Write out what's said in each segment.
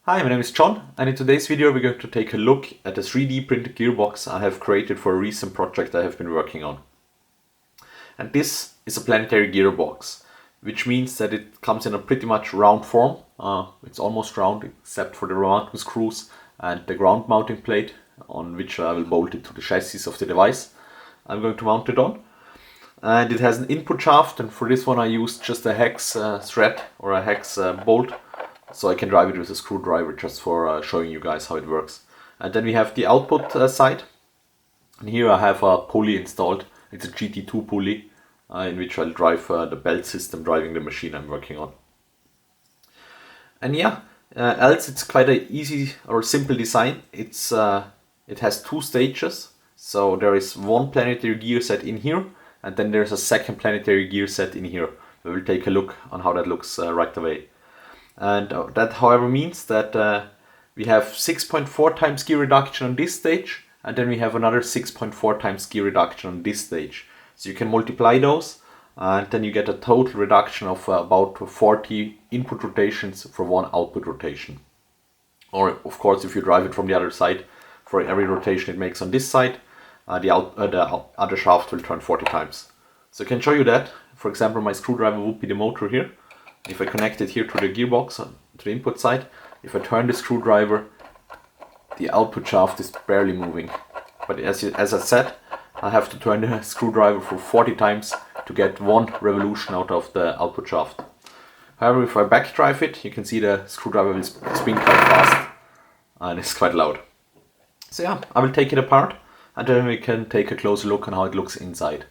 Hi, my name is John, and in today's video we're going to take a look at a 3D printed gearbox I have created for a recent project I have been working on. And this is a planetary gearbox, which means that it comes in a pretty much round form. It's almost round except for the mounting screws and the ground mounting plate on which I will bolt it to the chassis of the device I'm going to mount it on. And it has an input shaft, and for this one I used just a hex thread or a hex bolt, so I can drive it with a screwdriver just for showing you guys how it works. And then we have the output side, and here I have a pulley installed. It's a GT2 pulley in which I'll drive the belt system driving the machine I'm working on. And yeah, else it's quite an easy or simple design. It has two stages, so there is one planetary gear set in here, and then there's a second planetary gear set in here. We will take a look on how that looks right away. And that however means that we have 6.4 times gear reduction on this stage, and then we have another 6.4 times gear reduction on this stage. So you can multiply those, and then you get a total reduction of about 40 input rotations for one output rotation. Or of course, if you drive it from the other side, for every rotation it makes on this side, the other shaft will turn 40 times. So I can show you that. For example, my screwdriver would be the motor here. If I connect it here to the gearbox, to the input side, if I turn the screwdriver, the output shaft is barely moving. But as I said, I have to turn the screwdriver for 40 times to get one revolution out of the output shaft. However, if I back drive it, you can see the screwdriver will spin quite fast and it's quite loud. So yeah, I will take it apart, and then we can take a closer look on how it looks inside.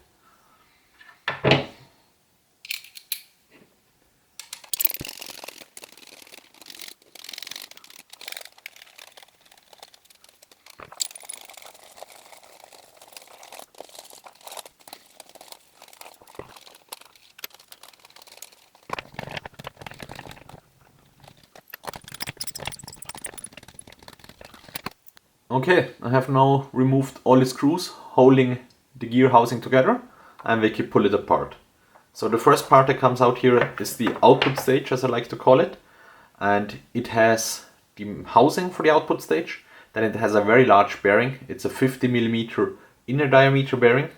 Okay, I have now removed all the screws holding the gear housing together, and we can pull it apart. So the first part that comes out here is the output stage, as I like to call it, and it has the housing for the output stage. Then it has a very large bearing. It's a 50mm inner diameter bearing,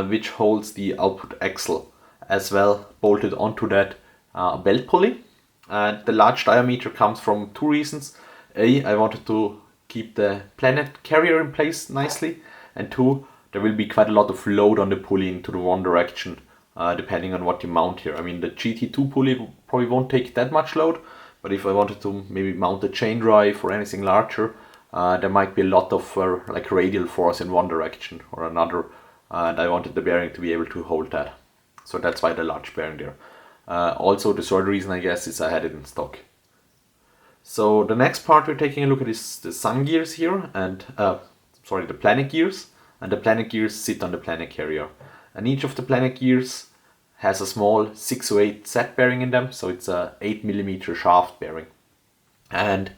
which holds the output axle as well, bolted onto that belt pulley. And the large diameter comes from two reasons. A, I wanted to keep the planet carrier in place nicely, and two, there will be quite a lot of load on the pulley into the one direction, depending on what you mount here. I mean, the GT2 pulley probably won't take that much load, but if I wanted to maybe mount a chain drive or anything larger, there might be a lot of like radial force in one direction or another, and I wanted the bearing to be able to hold that. So that's why the large bearing there. Also, the third reason, I guess, is I had it in stock. So the next part we're taking a look at is the sun gears here, and the planet gears, and the planet gears sit on the planet carrier. And each of the planet gears has a small 608 set bearing in them, so it's a 8mm shaft bearing. And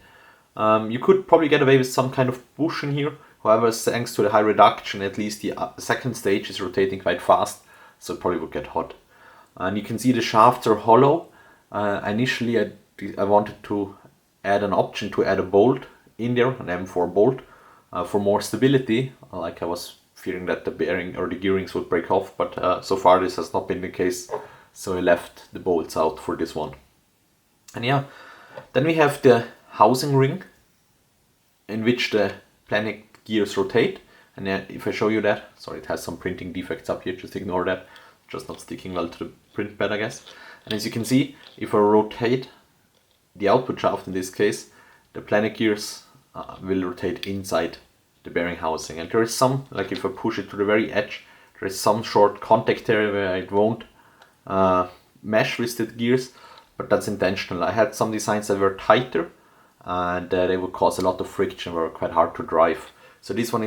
you could probably get away with some kind of bushing here. However, thanks to the high reduction, at least the second stage is rotating quite fast, so it probably would get hot. And you can see the shafts are hollow. Initially I wanted to add an option to add a bolt in there, an M4 bolt, for more stability. Like I was fearing that the bearing or the gearings would break off, but so far this has not been the case, so I left the bolts out for this one. And yeah, then we have the housing ring in which the planet gears rotate. And if I show you that, sorry, it has some printing defects up here, just ignore that, just not sticking well to the print bed, I guess. And as you can see, if I rotate the output shaft in this case, the planet gears will rotate inside the bearing housing. And there is some, like if I push it to the very edge, there is some short contact area where it won't mesh with the gears, but that's intentional. I had some designs that were tighter, and they would cause a lot of friction, were quite hard to drive. So this one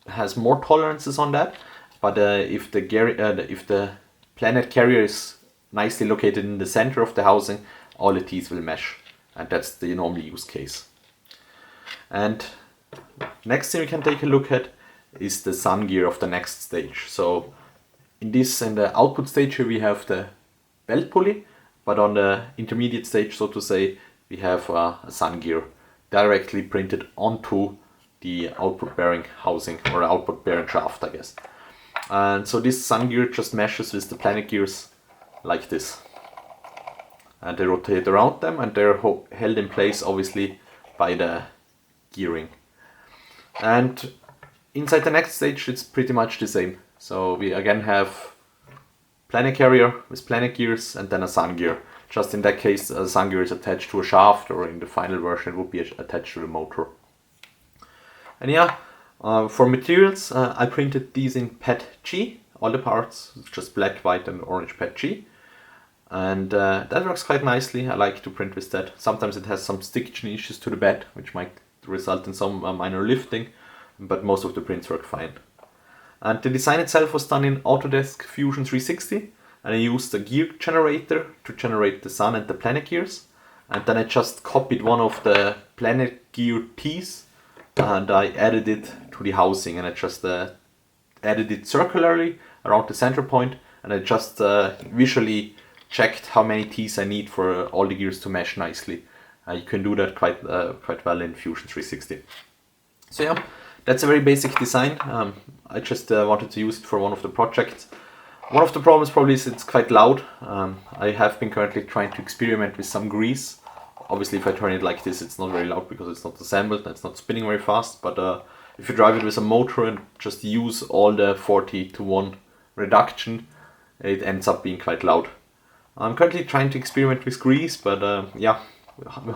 has more tolerances on that, but if the planet carrier is nicely located in the center of the housing, all the teeth will mesh, and that's the normal use case. And next thing we can take a look at is the sun gear of the next stage. So in the output stage here we have the belt pulley, but on the intermediate stage, so to say, we have a sun gear directly printed onto the output bearing housing, or output bearing shaft, I guess. And so this sun gear just meshes with the planet gears like this. And they rotate around them, and they're held in place obviously by the gearing. And inside the next stage it's pretty much the same. So we again have planet carrier with planet gears and then a sun gear. Just in that case a sun gear is attached to a shaft, or in the final version it would be attached to the motor. And yeah, for materials I printed these in PETG, all the parts, just black, white and orange PETG. And that works quite nicely. I like to print with that. Sometimes it has some stiction issues to the bed, which might result in some minor lifting, but most of the prints work fine. And the design itself was done in Autodesk Fusion 360, and I used a gear generator to generate the sun and the planet gears. And then I just copied one of the planet gear piece and I added it to the housing, and I just added it circularly around the center point, and I just visually checked how many T's I need for all the gears to mesh nicely. You can do that quite well in Fusion 360. So yeah, that's a very basic design. I just wanted to use it for one of the projects. One of the problems probably is it's quite loud. I have been currently trying to experiment with some grease. Obviously if I turn it like this it's not very loud because it's not assembled and it's not spinning very fast, but if you drive it with a motor and just use all the 40:1 reduction, it ends up being quite loud. I'm currently trying to experiment with grease, but yeah,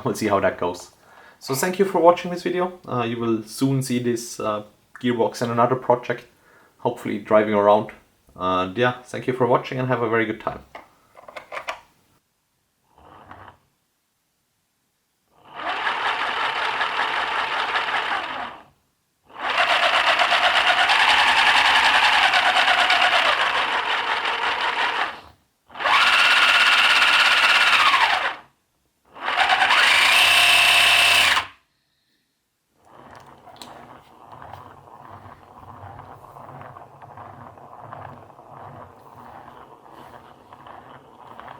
we'll see how that goes. So thank you for watching this video. You will soon see this gearbox in another project, hopefully driving around. And yeah, thank you for watching and have a very good time.